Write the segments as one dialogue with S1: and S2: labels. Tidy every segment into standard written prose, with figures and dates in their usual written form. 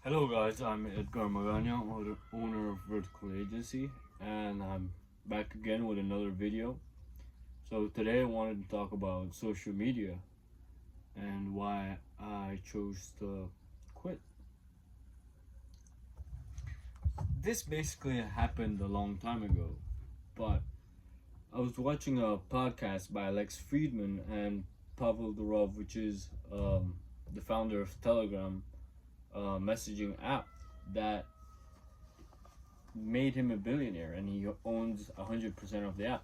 S1: Hello guys, I'm Edgar Magana, owner of Vertical Agency, and I'm back again with another video. So today I wanted to talk about social media and why I chose to quit. This basically happened a long time ago, but I was watching a podcast by Alex Friedman and Pavel Durov, which is the founder of Telegram messaging app that made him a billionaire, and he owns 100% of the app.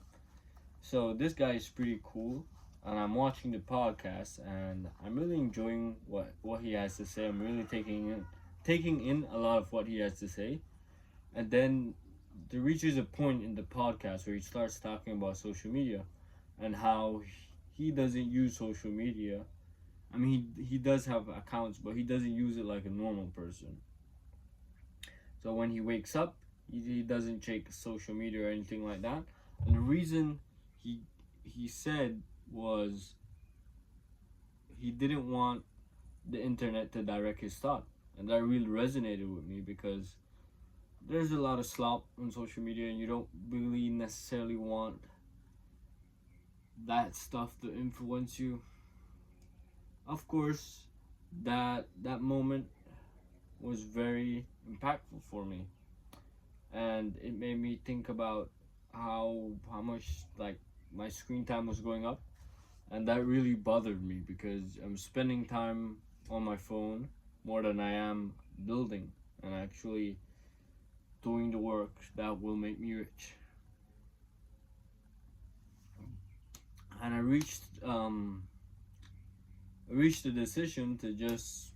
S1: So this guy is pretty cool, and I'm watching the podcast, and I'm really enjoying what he has to say. I'm really taking in a lot of what he has to say, and then there reaches a point in the podcast where he starts talking about social media and how he doesn't use social media. I mean, he does have accounts, but he doesn't use it like a normal person. So when he wakes up, he doesn't check social media or anything like that. And the reason he he said was he didn't want the internet to direct his thought, and that really resonated with me because there's a lot of slop on social media, and you don't really necessarily want that stuff to influence you. Of course, that moment was very impactful for me, and it made me think about how much like my screen time was going up, and that really bothered me because I'm spending time on my phone more than I am building and actually doing the work that will make me rich. And I reached the decision to just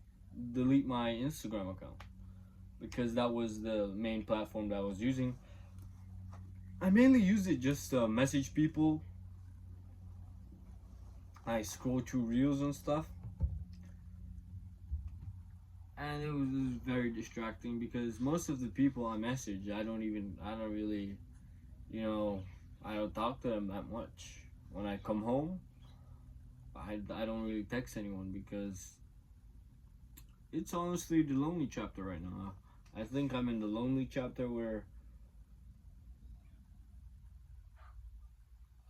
S1: delete my Instagram account because that was the main platform that I was using. I mainly use it just to message people. I scroll through reels and stuff, and it was very distracting because most of the people I message, I don't really, you know, I don't talk to them that much. When I come home, I don't really text anyone because it's honestly the lonely chapter right now. I think I'm in the lonely chapter where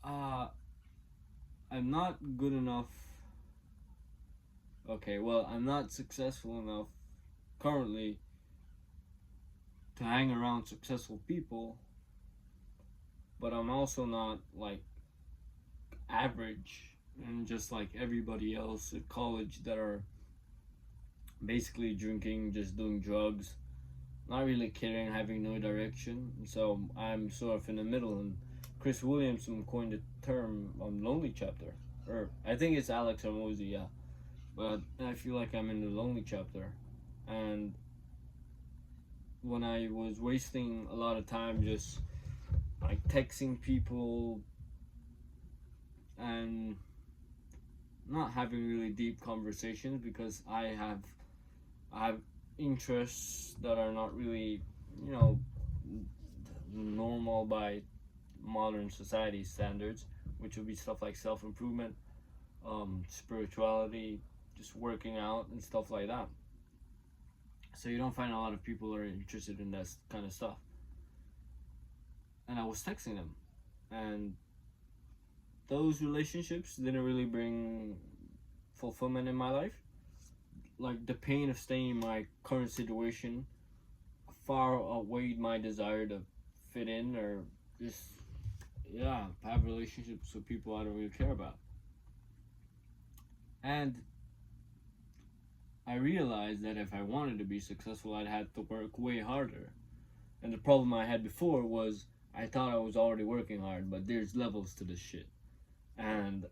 S1: uh, I'm not good enough. Okay, well, I'm not successful enough currently to hang around successful people, but I'm also not like average and just like everybody else at college that are basically drinking, just doing drugs, not really caring, having no direction. So I'm sort of in the middle. And Chris Williamson coined the term lonely chapter, or I think it's Alex Hormozy, yeah. But I feel like I'm in the lonely chapter, and when I was wasting a lot of time just like texting people and not having really deep conversations because I have interests that are not really, you know, normal by modern society standards, which would be stuff like self improvement, spirituality, just working out and stuff like that. So you don't find a lot of people are interested in that kind of stuff. And I was texting them, and those relationships didn't really bring fulfillment in my life. Like the pain of staying in my current situation far outweighed my desire to fit in or just yeah have relationships with people I don't really care about. And I realized that if I wanted to be successful, I'd have to work way harder. And the problem I had before was I thought I was already working hard, but there's levels to this shit. And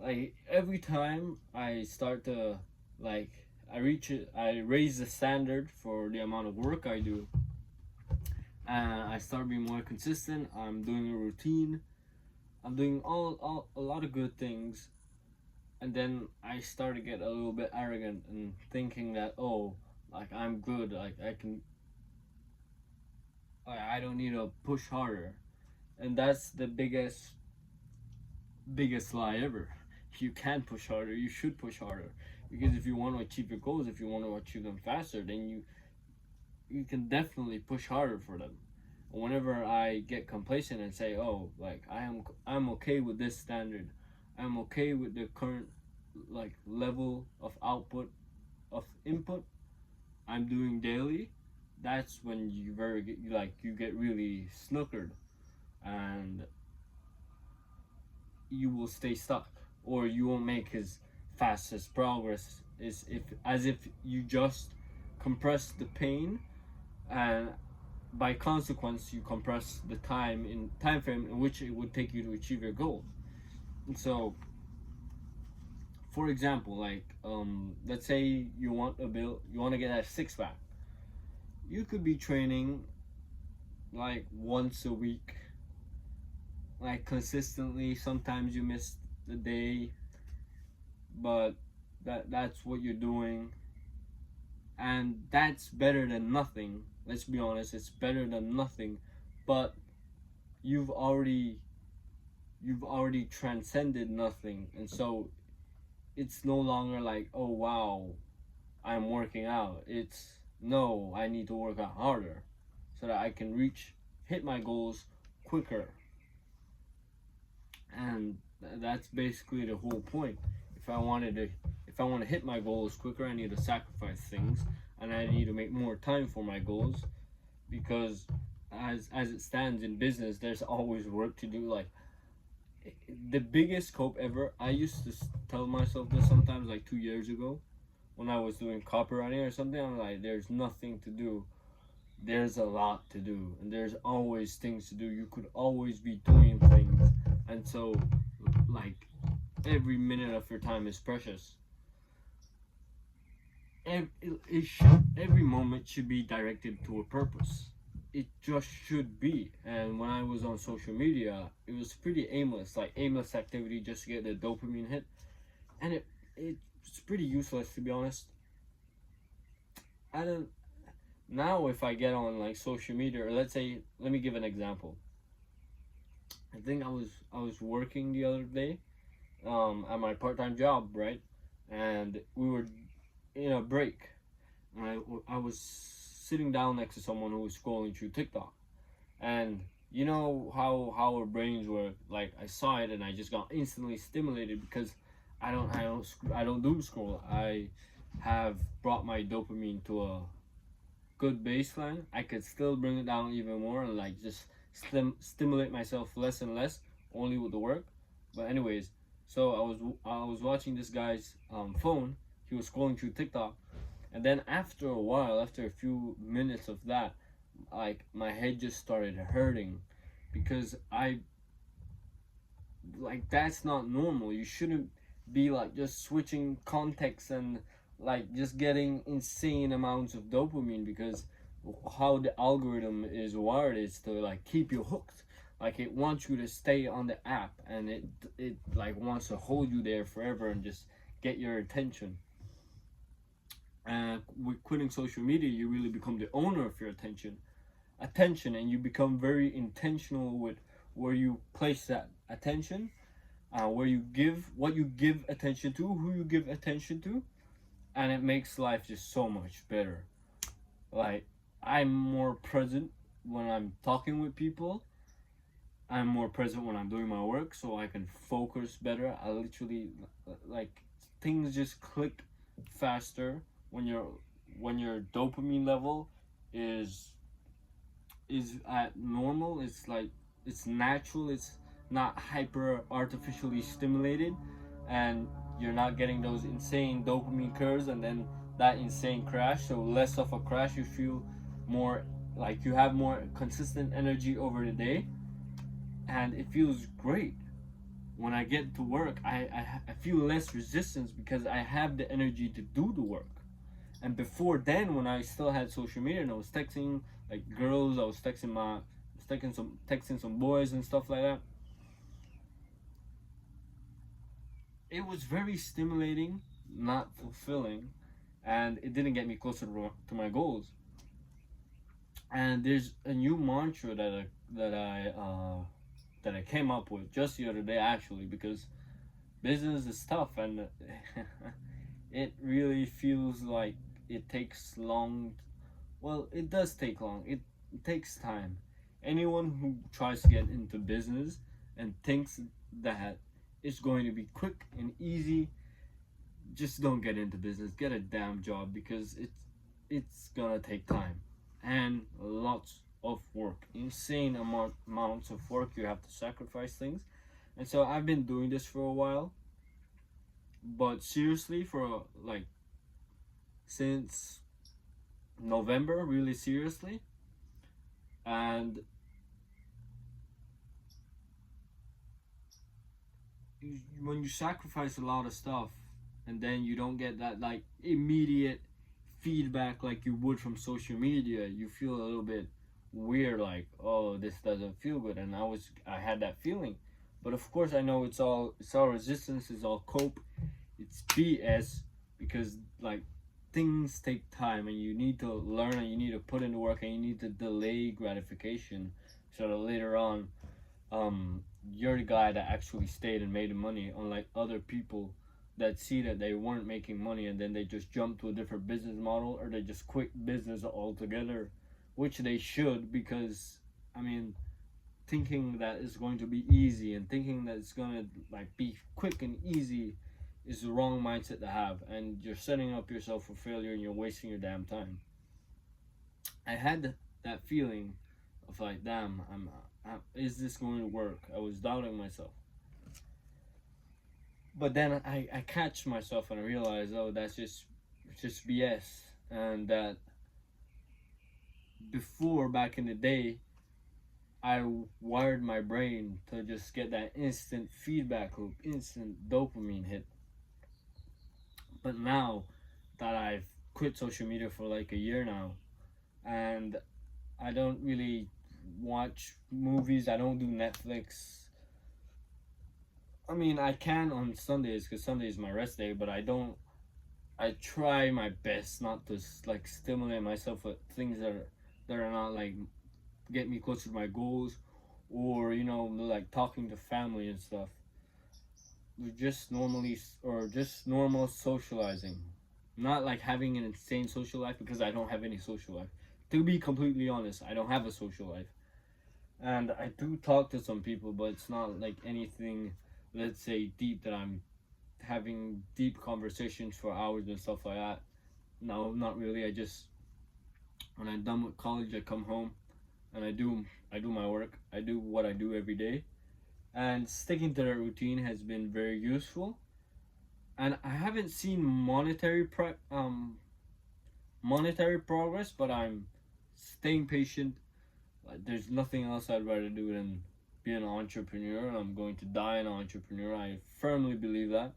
S1: like every time I start to like I raise the standard for the amount of work I do, and I start being more consistent. I'm doing a routine. I'm doing all a lot of good things, and then I start to get a little bit arrogant and thinking that oh, like I'm good, like I don't need to push harder, and that's the biggest lie ever. You can push harder. You should push harder. Because if you want to achieve your goals, if you want to achieve them faster, then you can definitely push harder for them. Whenever I get complacent and say, "Oh, like I'm okay with this standard, I'm okay with the current like level of output of input I'm doing daily," that's when you get really snookered, and you will stay stuck, or you won't make as fast as progress is if you just compress the pain, and by consequence you compress the time frame in which it would take you to achieve your goal. And so, for example, like let's say you want to get that six pack. You could be training like once a week, like consistently. Sometimes you miss the day, but that's what you're doing, and that's better than nothing. Let's be honest, it's better than nothing. But you've already you've already transcended nothing, and so it's no longer like, oh wow, I'm working out. It's, no, I need to work out harder so that I can hit my goals quicker. And that's basically the whole point. If I wanted to, if I want to hit my goals quicker, I need to sacrifice things, and I need to make more time for my goals, because as it stands in business, there's always work to do. Like, the biggest cope ever. I used to tell myself this sometimes, like 2 years ago, when I was doing copywriting or something. I'm like, there's nothing to do. There's a lot to do, and there's always things to do. You could always be doing things, and so, like, every minute of your time is precious. Every moment should be directed to a purpose. It just should be. And when I was on social media, it was pretty aimless, like aimless activity just to get the dopamine hit, and it's pretty useless, to be honest. I don't Now, if I get on like social media, or let's say, let me give an example. I think I was working the other day, at my part-time job, right? And we were in a break, and I was sitting down next to someone who was scrolling through TikTok, and you know how our brains work. Like, I saw it and I just got instantly stimulated, because I don't doom scroll. I have brought my dopamine to a good baseline. I could still bring it down even more, and like just stimulate myself less and less, only with the work. But anyways, so I was watching this guy's phone. He was scrolling through TikTok, and then after a while, after a few minutes of that, like my head just started hurting, because I like, that's not normal. You shouldn't be like just switching contexts and like just getting insane amounts of dopamine, because how the algorithm is wired is to like keep you hooked. Like, it wants you to stay on the app, and it like wants to hold you there forever and just get your attention. And with quitting social media, you really become the owner of your attention, and you become very intentional with where you place that attention, where you give what you give attention to, who you give attention to, and it makes life just so much better. Like, I'm more present when I'm talking with people. I'm more present when I'm doing my work, so I can focus better. I literally, like, things just click faster when your dopamine level is at normal. It's like, it's natural. It's not hyper artificially stimulated, and you're not getting those insane dopamine curves and then that insane crash. So less of a crash. You feel more like you have more consistent energy over the day, and it feels great. When I get to work, I feel less resistance, because I have the energy to do the work. And before then, when I still had social media and I was texting like girls, I was texting some boys and stuff like that, it was very stimulating, not fulfilling, and it didn't get me closer to my goals. And there's a new mantra that I came up with just the other day, actually, because business is tough, and it really feels like it takes long. Well, it does take long. It takes time. Anyone who tries to get into business and thinks that it's going to be quick and easy, just don't get into business. Get a damn job, because it's gonna take time and lots of work. Insane amounts of work. You have to sacrifice things. And so I've been doing this for a while, but seriously, for like since November, really seriously. And when you sacrifice a lot of stuff and then you don't get that like immediate feedback like you would from social media, you feel a little bit weird, like, oh, this doesn't feel good. And I had that feeling. But of course I know it's all resistance, it's all cope, it's BS, because like things take time and you need to learn and you need to put in the work and you need to delay gratification so that later on, you're the guy that actually stayed and made the money, unlike other people that see that they weren't making money and then they just jump to a different business model, or they just quit business altogether, which they should. Because I mean, thinking that it's going to be easy and thinking that it's going to like be quick and easy is the wrong mindset to have, and you're setting up yourself for failure and you're wasting your damn time. I had that feeling of like, damn, is this going to work? I was doubting myself. But then I catch myself and I realize, oh, that's just BS. And that before, back in the day, I wired my brain to just get that instant feedback loop, instant dopamine hit. But now that I've quit social media for like a year now, and I don't really watch movies, I don't do Netflix. I mean, I can on Sundays because Sunday is my rest day, but I don't. I try my best not to like stimulate myself with things that are not like get me closer to my goals, or like talking to family and stuff. Just normally, or just normal socializing, not like having an insane social life, because I don't have any social life. To be completely honest, I don't have a social life, and I do talk to some people, but it's not like anything, let's say, deep, that I'm having deep conversations for hours and stuff like that. No, not really. I just, when I'm done with college, I come home and I do my work. I do what I do every day, and sticking to that routine has been very useful. And I haven't seen monetary progress, but I'm staying patient. Like, there's nothing else I'd rather do than be an entrepreneur. I'm going to die an entrepreneur. I firmly believe that.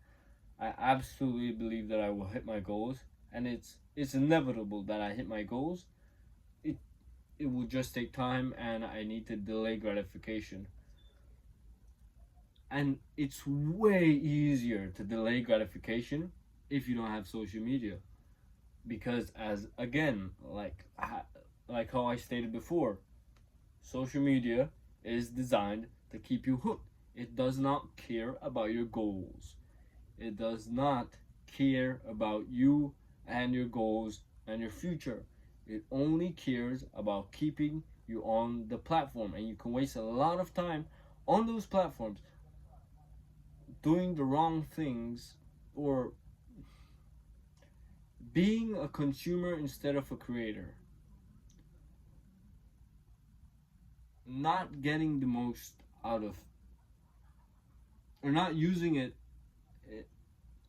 S1: I absolutely believe that I will hit my goals, and it's inevitable that I hit my goals. It it will just take time, and I need to delay gratification. And it's way easier to delay gratification if you don't have social media, because, as again, like how I stated before, social media is designed to keep you hooked. It does not care about your goals. It does not care about you and your goals and your future. It only cares about keeping you on the platform, and you can waste a lot of time on those platforms doing the wrong things, or being a consumer instead of a creator, not getting the most out of, or not using it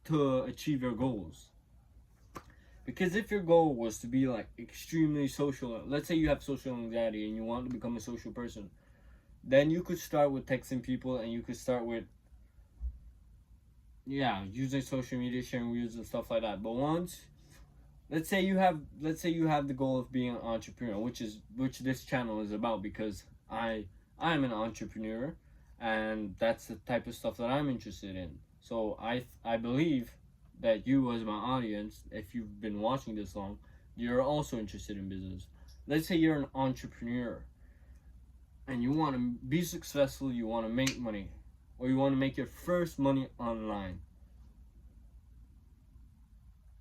S1: to achieve your goals. Because if your goal was to be like extremely social, let's say you have social anxiety and you want to become a social person, then you could start with texting people, and you could start with, yeah, using social media, sharing reels and stuff like that. But once, let's say you have the goal of being an entrepreneur, which this channel is about, because I'm an entrepreneur, and that's the type of stuff that I'm interested in. So I believe that you, as my audience, if you've been watching this long, you're also interested in business. Let's say you're an entrepreneur and you want to be successful, you want to make money, or you want to make your first money online.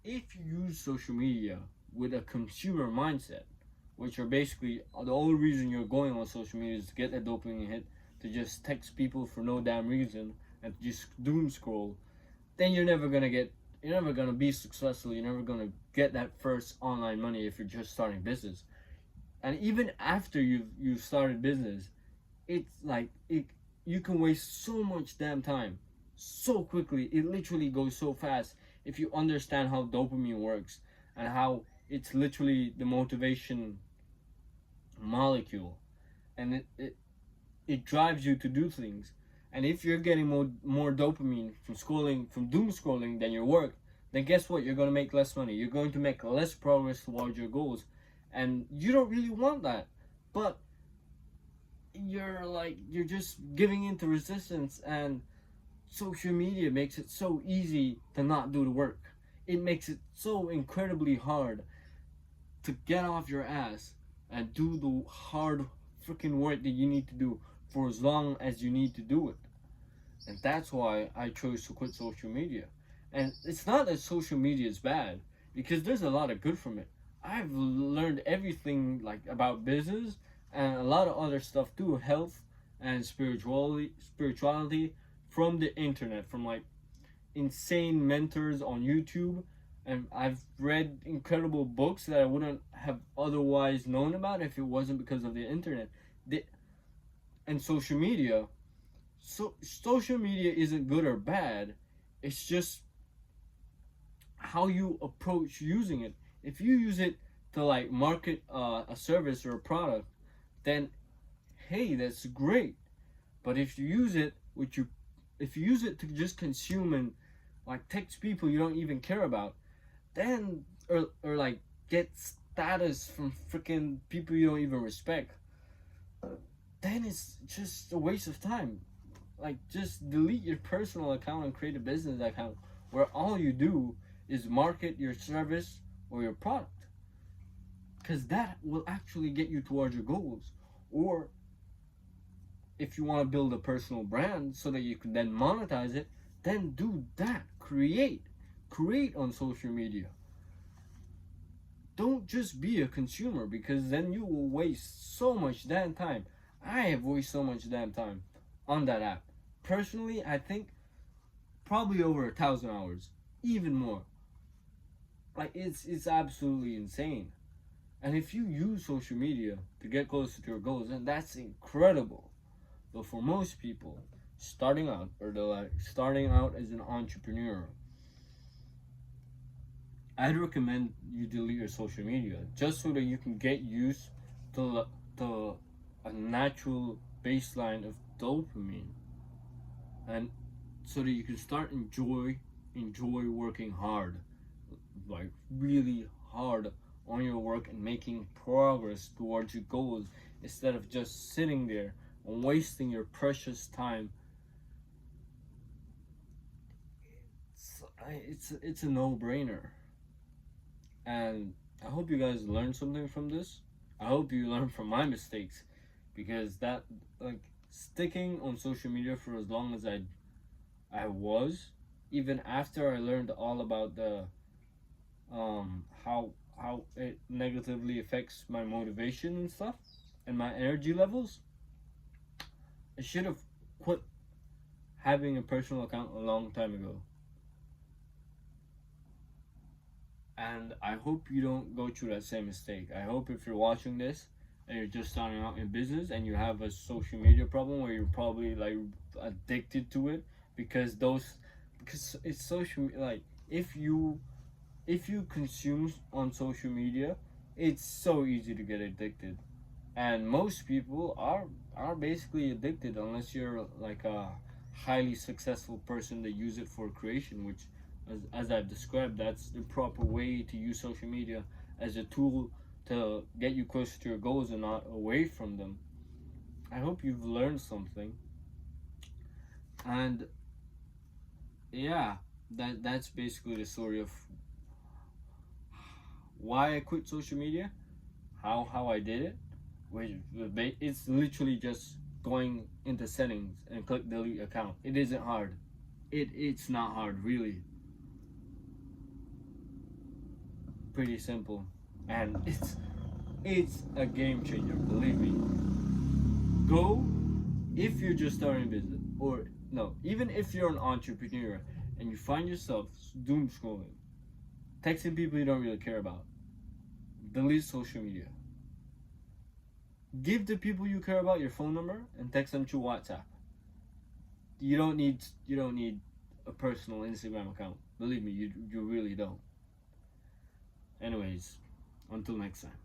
S1: if you use social media with a consumer mindset, which are basically the only reason you're going on social media is to get that dopamine hit, to just text people for no damn reason, and just doom scroll, then you're never gonna be successful. You're never gonna get that first online money if you're just starting business. And even after you've started business, it's like you can waste so much damn time so quickly. It literally goes so fast if you understand how dopamine works and how it's literally the motivation molecule, and it drives you to do things. And if you're getting more dopamine from scrolling, from doom scrolling than your work, then guess what? You're going to make less money. You're going to make less progress towards your goals. And you don't really want that. But you're just giving into resistance, and social media makes it so easy to not do the work. It makes it so incredibly hard to get off your ass and do the hard freaking work that you need to do for as long as you need to do it. And that's why I chose to quit social media. And it's not that social media is bad, because there's a lot of good from it. I've learned everything like about business and a lot of other stuff too, health and spirituality from the internet, from like insane mentors on YouTube, and I've read incredible books that I wouldn't have otherwise known about if it wasn't because of the internet. The, and social media. So social media isn't good or bad. It's just how you approach using it. If you use it to like market a service or a product, then hey, that's great. But if you use it to just consume and like text people you don't even care about, then or like get status from freaking people you don't even respect, then it's just a waste of time. Like, just delete your personal account and create a business account where all you do is market your service or your product, because that will actually get you towards your goals. Or if you want to build a personal brand so that you can then monetize it, then do that. Create on social media. Don't just be a consumer, because then you will waste so much damn time. I have wasted so much damn time on that app. Personally, I think probably over 1,000 hours, even more. Like, it's absolutely insane. And if you use social media to get closer to your goals, then that's incredible. But for most people starting out, or they're like starting out as an entrepreneur, I'd recommend you delete your social media just so that you can get used to a natural baseline of dopamine, and so that you can start enjoy working hard, like really hard on your work and making progress towards your goals, instead of just sitting there and wasting your precious time. It's a no-brainer. And I hope you guys learned something from this. I hope you learned from my mistakes, because that, like, sticking on social media for as long as I was, even after I learned all about the how it negatively affects my motivation and stuff and my energy levels, I should have quit having a personal account a long time ago. And I hope you don't go through that same mistake. I hope if you're watching this and you're just starting out in business and you have a social media problem where you're probably like addicted to it, because it's social, like, if you consume on social media, it's so easy to get addicted. And most people are basically addicted, unless you're like a highly successful person that use it for creation, which, as I've described, that's the proper way to use social media, as a tool to get you closer to your goals and not away from them. I hope you've learned something. And yeah, that's basically the story of why I quit social media, how I did it. Which, it's literally just going into settings and click delete account. It isn't hard. It's not hard, really. pretty simple, and it's a game changer. Believe me. Go if you're just starting a business, or no, even if you're an entrepreneur and you find yourself doom scrolling, texting people you don't really care about. Delete social media. Give the people you care about your phone number and text them through WhatsApp. You don't need a personal Instagram account. Believe me, you really don't. Anyways, until next time.